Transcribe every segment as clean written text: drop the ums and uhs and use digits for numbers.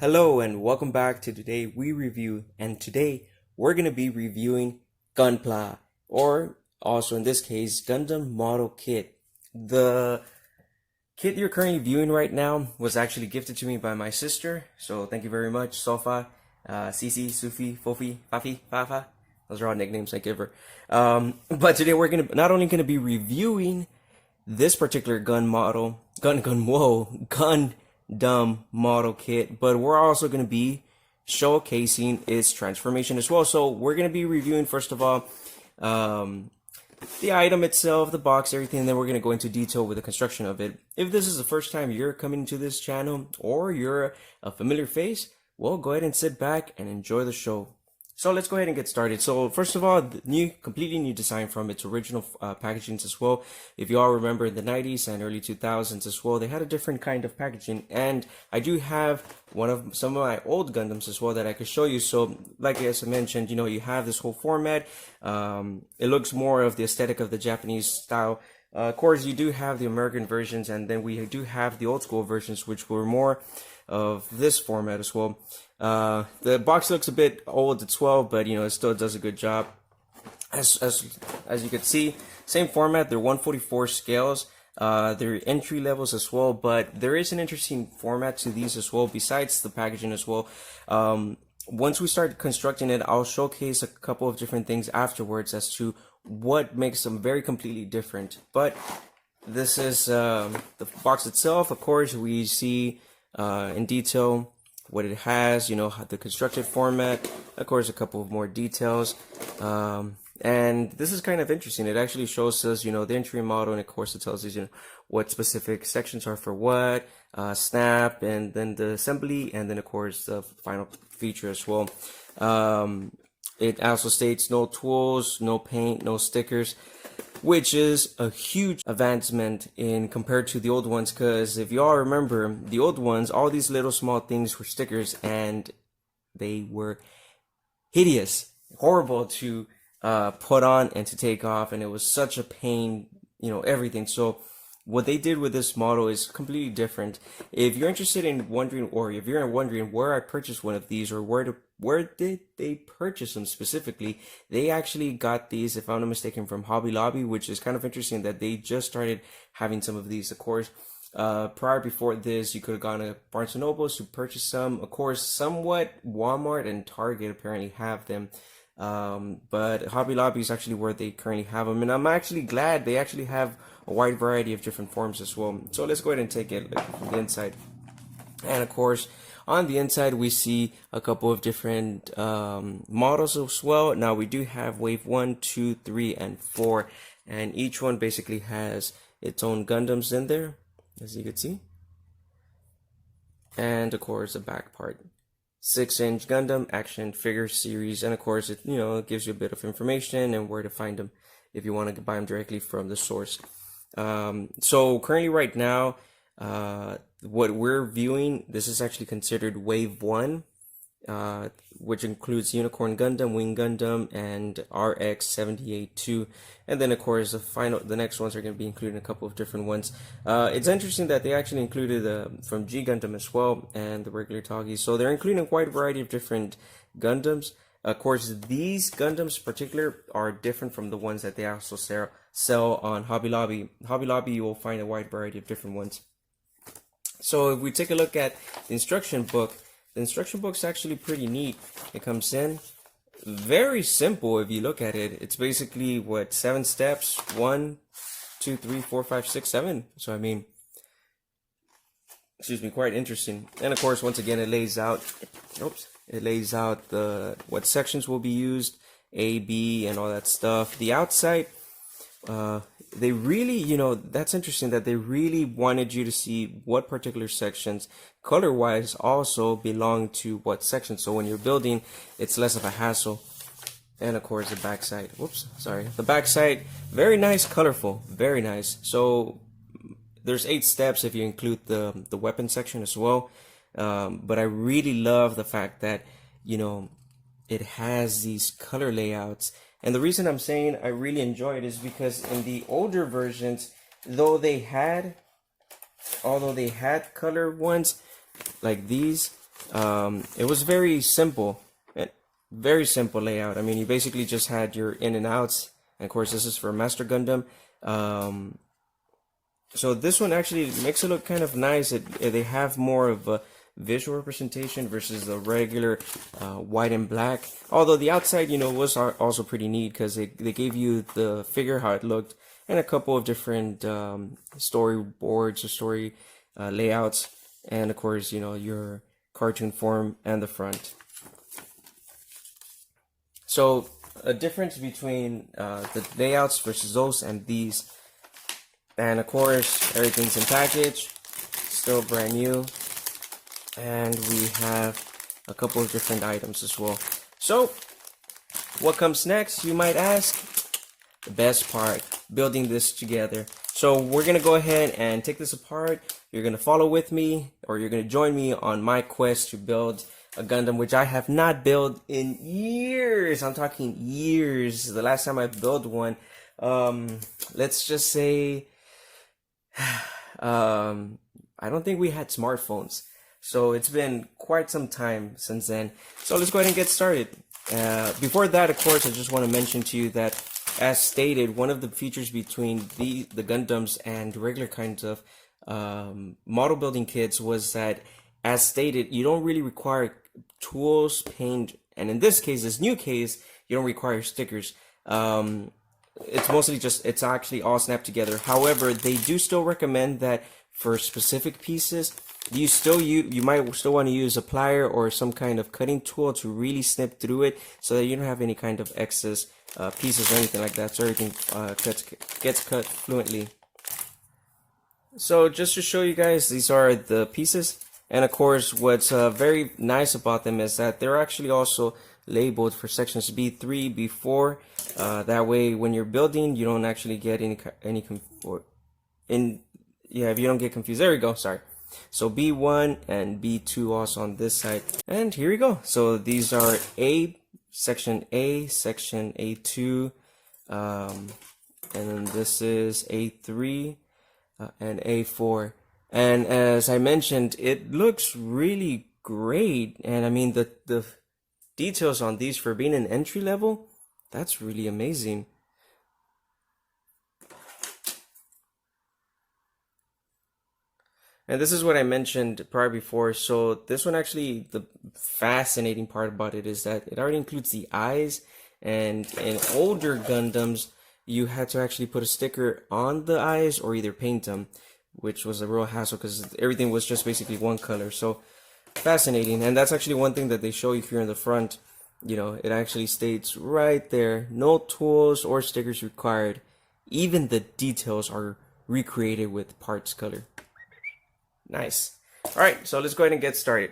Hello and welcome back to Today We Review, and today we're going to be reviewing Gunpla, or also in this case Gundam Model Kit. The kit you're currently viewing right now was actually gifted to me by my sister, so thank you very much, Sofa, Sisi, Sufi, Fofi, Fafi, Fafa. Those are all nicknames I give her. But today we're not only going to be reviewing this particular Gundam model kit, but we're also going to be showcasing its transformation as well. So we're going to be reviewing, first of all, the item itself, the box, everything, and then we're going to go into detail with the construction of it. If this is the first time you're coming to this channel or you're a familiar face, well, go ahead and sit back and enjoy the show. So let's go ahead and get started. So first of all, the completely new design from its original packagings as well. If you all remember in the 90s and early 2000s as well, they had a different kind of packaging. And I do have some of my old Gundams as well that I could show you. So like as I mentioned, you have this whole format. It looks more of the aesthetic of the Japanese style. Of course, you do have the American versions, and then we do have the old school versions, which were more of this format as well. The box looks a bit old as well, but it still does a good job. As you can see, same format. They're 144 scales. They're entry levels as well, but there is an interesting format to these as well, besides the packaging as well. Once we start constructing it, I'll showcase a couple of different things afterwards as to what makes them very completely different. But this is the box itself. Of course, we see in detail what it has, the constructed format, of course, a couple of more details. And this is kind of interesting. It actually shows us, the entry model, and of course it tells us, what specific sections are for what, snap, and then the assembly, and then of course the final feature as well. It also states no tools, no paint, no stickers, which is a huge advancement in compared to the old ones, because if you all remember, the old ones, all these little small things were stickers, and they were hideous, horrible to put on and to take off, and it was such a pain, everything. So what they did with this model is completely different. If you're interested in wondering, or if you're wondering where I purchased one of these, or where did they purchase them specifically, they actually got these, if I'm not mistaken, from Hobby Lobby, which is kind of interesting that they just started having some of these. Of course, before this, you could have gone to Barnes & Nobles to purchase some. Of course, somewhat Walmart and Target apparently have them. But Hobby Lobby is actually where they currently have them, and I'm actually glad they actually have a wide variety of different forms as well. So let's go ahead and take it from the inside. And of course, on the inside, we see a couple of different models as well. Now, we do have wave 1, 2, 3, and 4, and each one basically has its own Gundams in there, as you can see. And of course, the back part. 6-inch Gundam action figure series, and of course it gives you a bit of information and where to find them if you want to buy them directly from the source. So currently right now, what we're viewing, this is actually considered wave 1, which includes Unicorn Gundam, Wing Gundam, and RX-78-2, and then of course the next ones are going to be including a couple of different ones. It's interesting that they actually included from G Gundam as well, and the regular Toggies, so they're including a wide variety of different Gundams. Of course, these Gundams in particular are different from the ones that they also sell on Hobby Lobby. Hobby Lobby, you will find a wide variety of different ones. So if we take a look at the instruction book, the instruction book's actually pretty neat. It comes in very simple if you look at it. It's basically 7 steps, 1, 2, 3, 4, 5, 6, 7. So I mean, quite interesting. And of course, once again, it lays out what sections will be used, A, B, and all that stuff. The outside, they really, that's interesting that they really wanted you to see what particular sections color-wise also belong to what section. So when you're building, it's less of a hassle. And of course, the backside. The backside, very nice, colorful, very nice. So there's 8 steps if you include the weapon section as well. But I really love the fact that, it has these color layouts. And the reason I'm saying I really enjoy it is because in the older versions, although they had color ones like these, It was very simple layout. I mean, you basically just had your in and outs, and of course, this is for Master Gundam. So this one actually makes it look kind of nice. They have more of a visual representation versus the regular white and black. Although the outside, was also pretty neat because they gave you the figure how it looked and a couple of different storyboards or story layouts, and of course, your cartoon form and the front. So a difference between the layouts versus those and these. And of course, everything's in package, still brand new, and we have a couple of different items as well. So, what comes next, you might ask? The best part, building this together. So we're gonna go ahead and take this apart. You're gonna follow with me, or you're gonna join me on my quest to build a Gundam, which I have not built in years. I'm talking years. The last time I built one, let's just say, I don't think we had smartphones, so it's been quite some time since then. So let's go ahead and get started. Before that, of course, I just want to mention to you that, as stated, one of the features between the Gundams and regular kinds of model building kits was that, as stated, you don't really require tools, paint, and in this case, this new case, you don't require stickers. It's mostly it's actually all snapped together. However, they do still recommend that for specific pieces, you might still want to use a plier or some kind of cutting tool to really snip through it, so that you don't have any kind of excess pieces or anything like that, so everything gets cut fluently. So just to show you guys, these are the pieces, and of course, what's very nice about them is that they're actually also labeled for sections B3, B4. That way, when you're building, you don't actually get if you don't get confused. There we go. Sorry. So B1 and B2 also on this side. And here we go. So these are section A2, and then this is A3 and A4. And as I mentioned, it looks really great. And I mean, the details on these for being an entry level, that's really amazing. And this is what I mentioned prior before. So this one, actually, the fascinating part about it is that it already includes the eyes, and in older Gundams you had to actually put a sticker on the eyes or either paint them, which was a real hassle because everything was just basically one color. So fascinating. And that's actually one thing that they show you here in the front. It actually states right there, no tools or stickers required. Even the details are recreated with parts color. Nice. Alright, so let's go ahead and get started.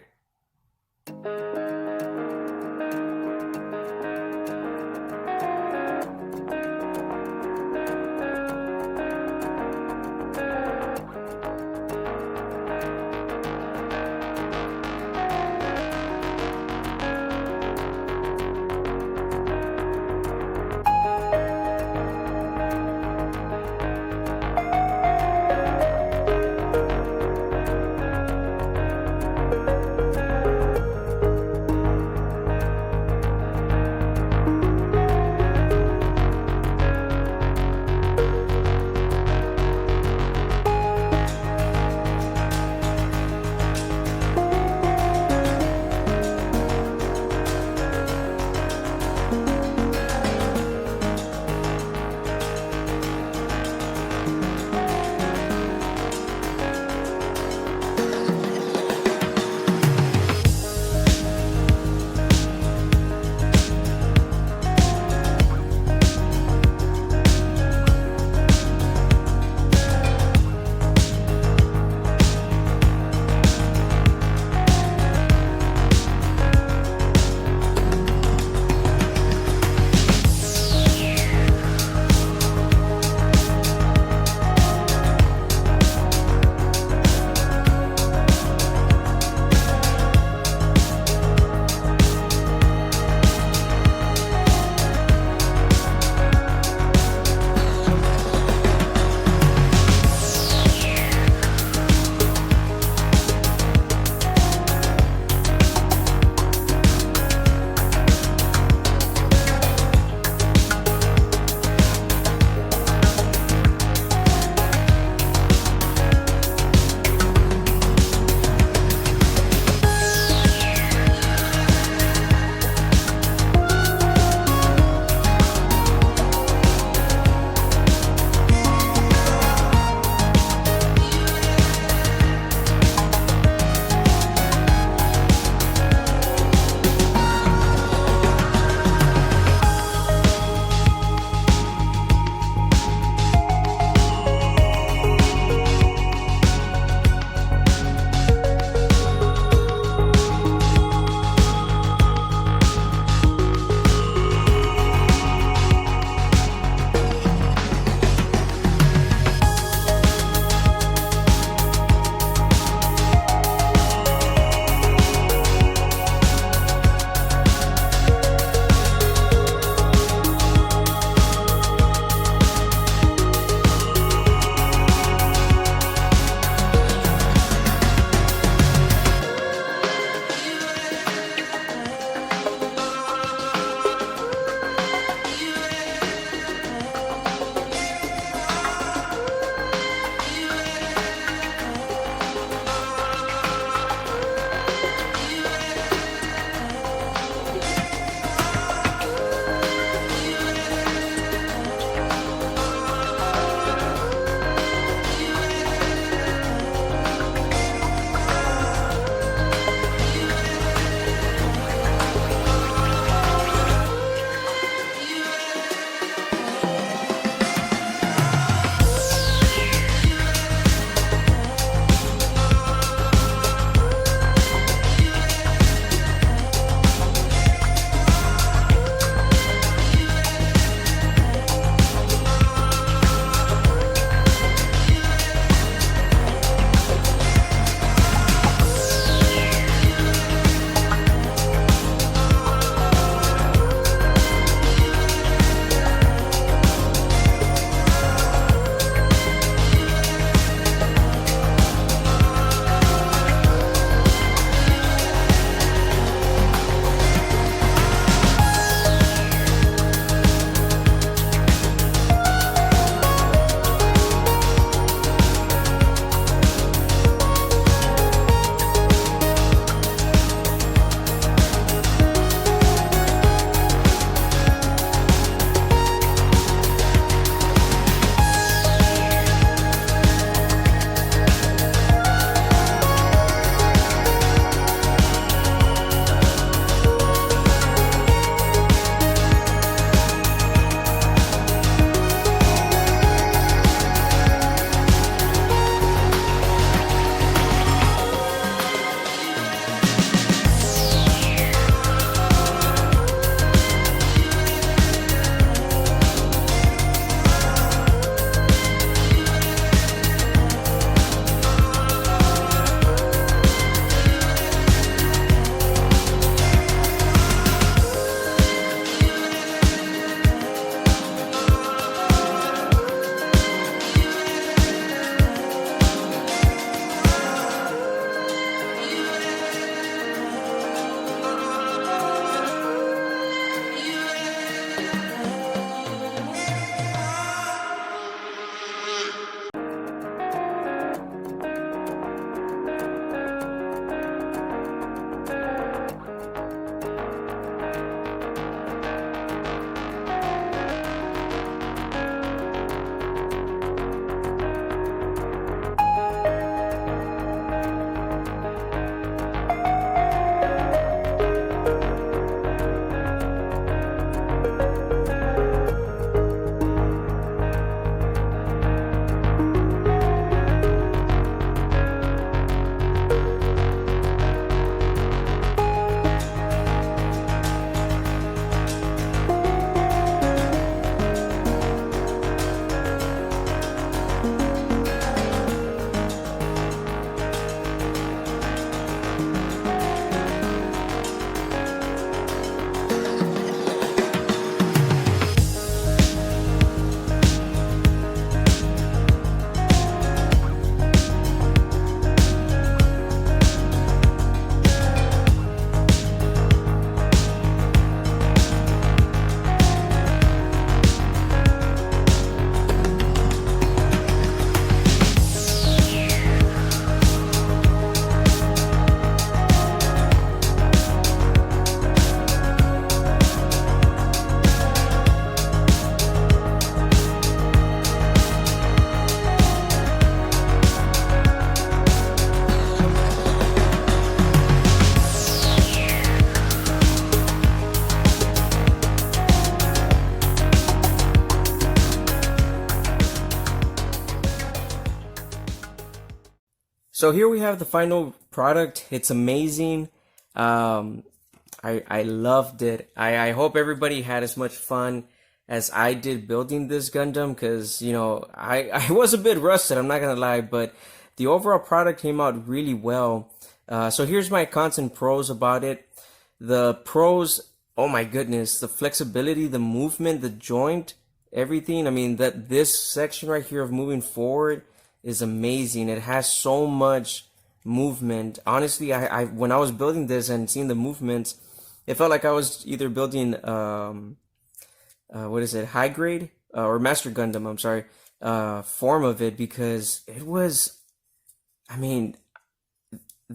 So here we have the final product. It's amazing. I loved it. I hope everybody had as much fun as I did building this Gundam, because you know I was a bit rusted, I'm not gonna lie, but the overall product came out really well. So here's my cons and pros about it. The pros, oh my goodness, the flexibility, the movement, the joint, everything. I mean, that this section right here of moving forward is amazing. It has so much movement. Honestly, I when I was building this and seeing the movements, it felt like I was either building what is it, high grade or Master Gundam, I'm sorry, form of it, because it was, I mean,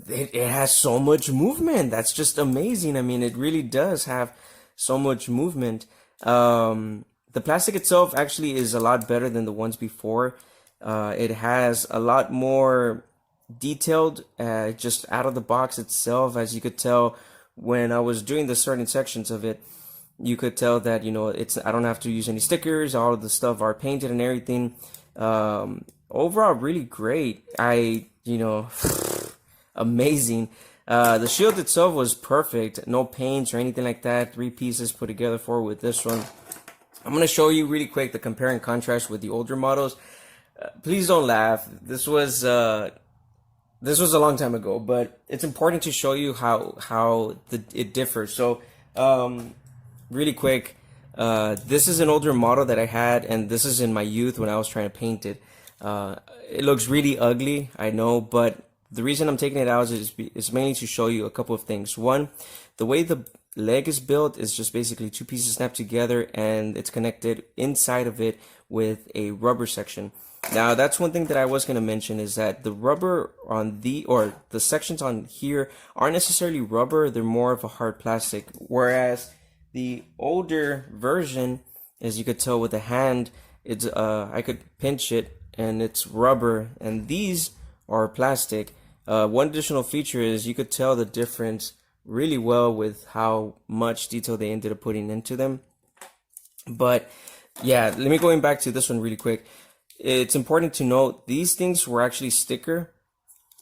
it has so much movement. That's just amazing. I mean, it really does have so much movement. The plastic itself actually is a lot better than the ones before. It has a lot more detailed just out of the box itself. As you could tell when I was doing the certain sections of it, you could tell that, you know, I don't have to use any stickers. All of the stuff are painted and everything. Overall, really great. You know, amazing. The shield itself was perfect. No paints or anything like that. 3 pieces put together with this one. I'm going to show you really quick the compare and contrast with the older models. Please don't laugh. This was a long time ago, but it's important to show you how it differs. So, really quick, this is an older model that I had, and this is in my youth when I was trying to paint it. It looks really ugly, I know, but the reason I'm taking it out is mainly to show you a couple of things. One, the way the leg is built is just basically 2 pieces snapped together, and it's connected inside of it with a rubber section. Now, that's one thing that I was going to mention, is that the rubber on the sections on here aren't necessarily rubber. They're more of a hard plastic, whereas the older version, as you could tell with the hand, it's I could pinch it and it's rubber, and these are plastic. One additional feature is you could tell the difference really well with how much detail they ended up putting into them. But yeah, let me going back to this one really quick. It's important to note these things were actually sticker.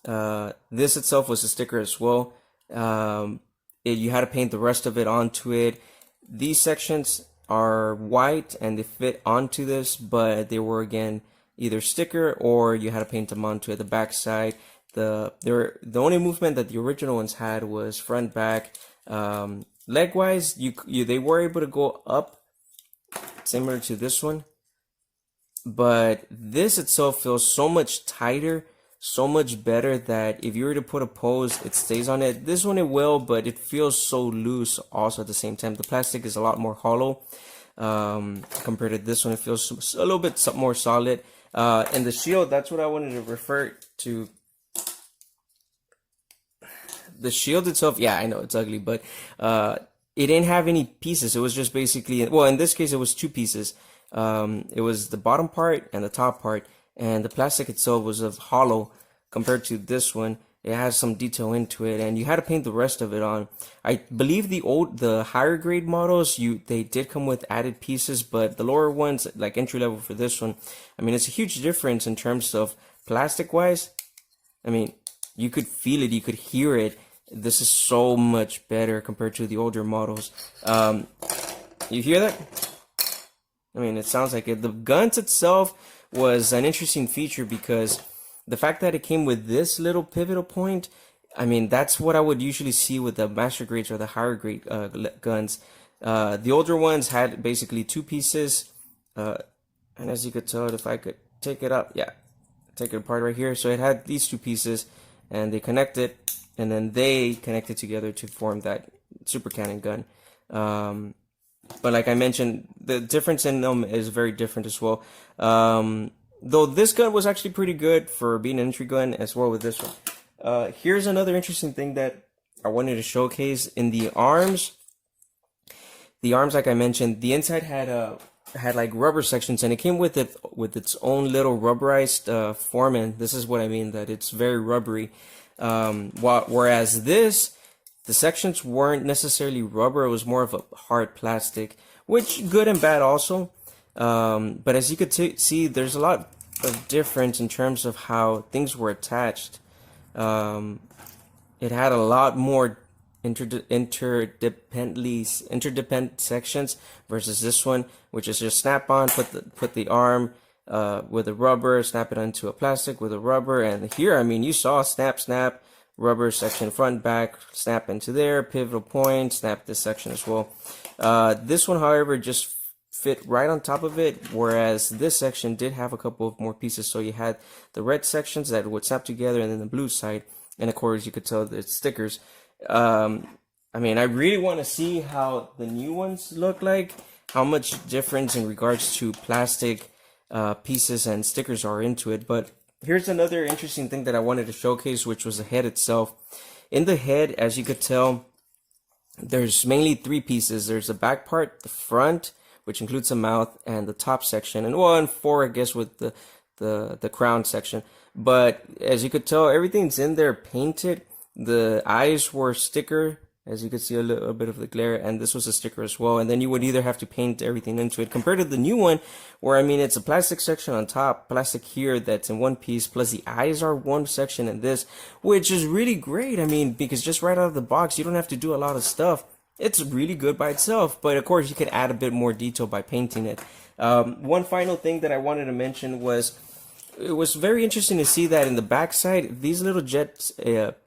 This itself was a sticker as well. You had to paint the rest of it onto it. These sections are white and they fit onto this, but they were again either sticker or you had to paint them onto it. The back side, the only movement that the original ones had was front, back. Leg wise, they were able to go up, similar to this one, but this itself feels so much tighter, so much better, that if you were to put a pose, it stays on it. This one it will, but it feels so loose also at the same time. The plastic is a lot more hollow compared to this one. It feels a little bit more solid. And the shield, that's what I wanted to refer to. The shield itself, yeah, I know it's ugly, but it didn't have any pieces. It was just basically, well, in this case, it was 2 pieces. It was the bottom part and the top part, and the plastic itself was of hollow compared to this one. It has some detail into it, and you had to paint the rest of it on. I believe the higher grade models, they did come with added pieces, but the lower ones, like entry level for this one, I mean, it's a huge difference in terms of plastic wise. I mean, you could feel it, you could hear it. This is so much better compared to the older models. You hear that? I mean, it sounds like it. The guns itself was an interesting feature, because the fact that it came with this little pivotal point, I mean, that's what I would usually see with the master grades or the higher grade guns. The older ones had basically 2 pieces, and as you could tell, if I could take it up, yeah, take it apart right here. So it had these 2 pieces, and they connected, and then they connected together to form that super cannon gun. But like I mentioned, the difference in them is very different as well. Though this gun was actually pretty good for being an entry gun as well with this one. Here's another interesting thing that I wanted to showcase. In the arms, like I mentioned, the inside had like rubber sections, and it came with its own little rubberized form, and this is what I mean, that it's very rubbery. Whereas the sections weren't necessarily rubber, it was more of a hard plastic, which good and bad also. But as you could see, there's a lot of difference in terms of how things were attached. Um, it had a lot more interdependent sections versus this one, which is just snap on, put the arm with a rubber, snap it onto a plastic with a rubber, and here, I mean, you saw snap, rubber section front, back, snap into there, pivotal point, snap this section as well. This one, however, just fit right on top of it, whereas this section did have a couple of more pieces. So you had the red sections that would snap together, and then the blue side, and of course you could tell the stickers. I mean, I really want to see how the new ones look like, how much difference in regards to plastic pieces and stickers are into it. But here's another interesting thing that I wanted to showcase, which was the head itself. In the head, as you could tell, there's mainly three pieces. There's the back part, the front, which includes the mouth, and the top section, and one four, I guess, with the crown section. But as you could tell, everything's in there painted. The eyes were sticker, as you could see a little bit of the glare, and this was a sticker as well. And then you would either have to paint everything into it, compared to the new one, where I mean, it's a plastic section on top, plastic here that's in one piece, plus the eyes are one section in this, which is really great. I mean, because just right out of the box, you don't have to do a lot of stuff. It's really good by itself, but of course you could add a bit more detail by painting it. One final thing that I wanted to mention was, it was very interesting to see that in the backside, these little jet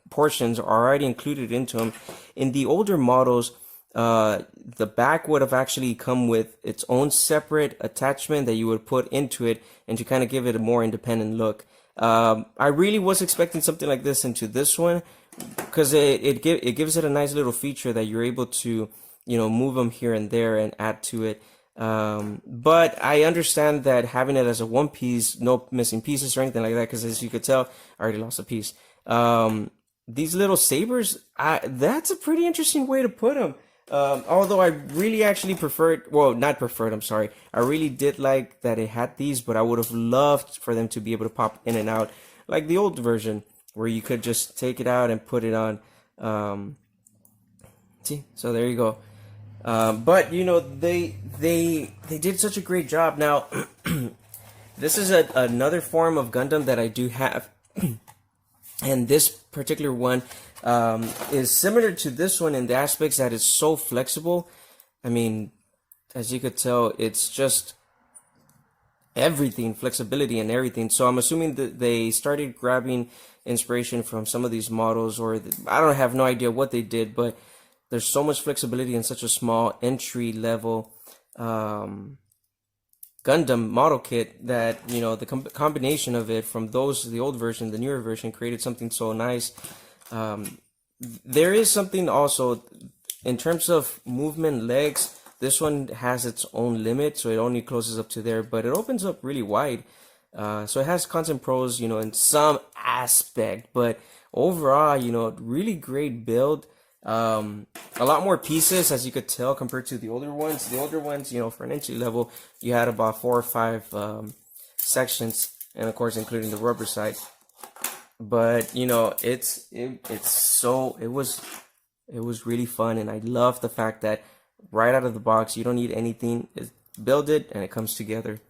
portions are already included into them. In the older models, the back would have actually come with its own separate attachment that you would put into it, and to kind of give it a more independent look. I really was expecting something like this into this one, because it gives it a nice little feature that you're able to, you know, move them here and there and add to it. But I understand that having it as a one piece, no missing pieces or anything like that, because as you could tell, I already lost a piece. These little sabers, that's a pretty interesting way to put them. Although I really actually preferred, well, not preferred, I'm sorry. I really did like that it had these, but I would have loved for them to be able to pop in and out like the old version, where you could just take it out and put it on. See, so there you go. But you know, they did such a great job. Now, this is another form of Gundam that I do have, and this particular one is similar to this one in the aspects that it's so flexible. I mean, as you could tell, it's just everything, flexibility and everything. So I'm assuming that they started grabbing inspiration from some of these models, or I don't have no idea what they did, but there's so much flexibility in such a small entry level Gundam model kit that, you know, the combination of it from the old version, the newer version, created something so nice. There is something also in terms of movement legs. This one has its own limit, so it only closes up to there, but it opens up really wide. So it has content pros, you know, in some aspect, but overall, you know, really great build. A lot more pieces, as you could tell, compared to the older ones. The older ones, you know, for an entry level, you had about 4 or 5 sections, and of course, including the rubber side. But you know, it was really fun, and I love the fact that right out of the box, you don't need anything. Build it, and it comes together.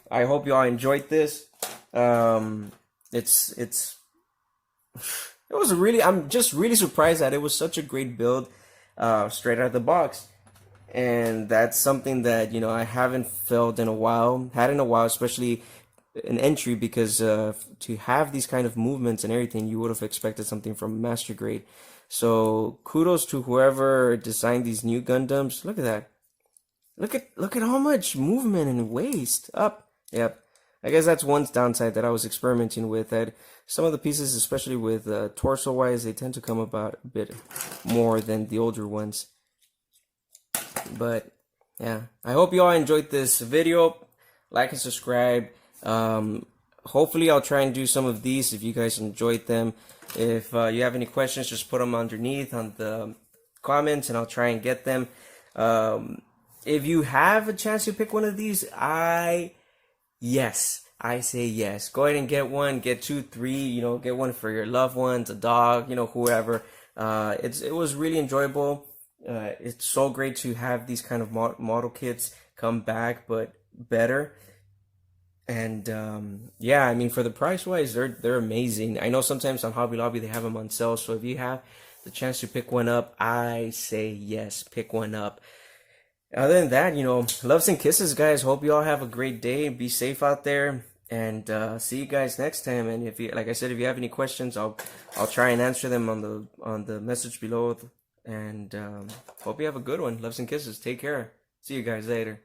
I hope you all enjoyed this. It was I'm just really surprised that it was such a great build straight out of the box. And that's something that, you know, I haven't felt in a while, especially an entry, because to have these kind of movements and everything, you would have expected something from Master Grade. So kudos to whoever designed these new Gundams. Look at that. Look at how much movement and waist up. Yep. I guess that's one downside that I was experimenting with. That some of the pieces, especially with torso-wise, they tend to come about a bit more than the older ones. But yeah, I hope you all enjoyed this video. Like and subscribe. Hopefully, I'll try and do some of these if you guys enjoyed them. If you have any questions, just put them underneath on the comments, and I'll try and get them. If you have a chance to pick one of these, Yes, I say yes. Go ahead and get one, get 2, 3, you know, get one for your loved ones, a dog, you know, whoever. It was really enjoyable. It's so great to have these kind of model kits come back, but better. And yeah, I mean, for the price wise, they're amazing. I know sometimes on Hobby Lobby they have them on sale, so if you have the chance to pick one up, I say yes, pick one up. Other than that, loves and kisses, guys. Hope you all have a great day. Be safe out there, and see you guys next time. And if you, like I said, if you have any questions, I'll try and answer them on the message below. And hope you have a good one. Loves and kisses. Take care. See you guys later.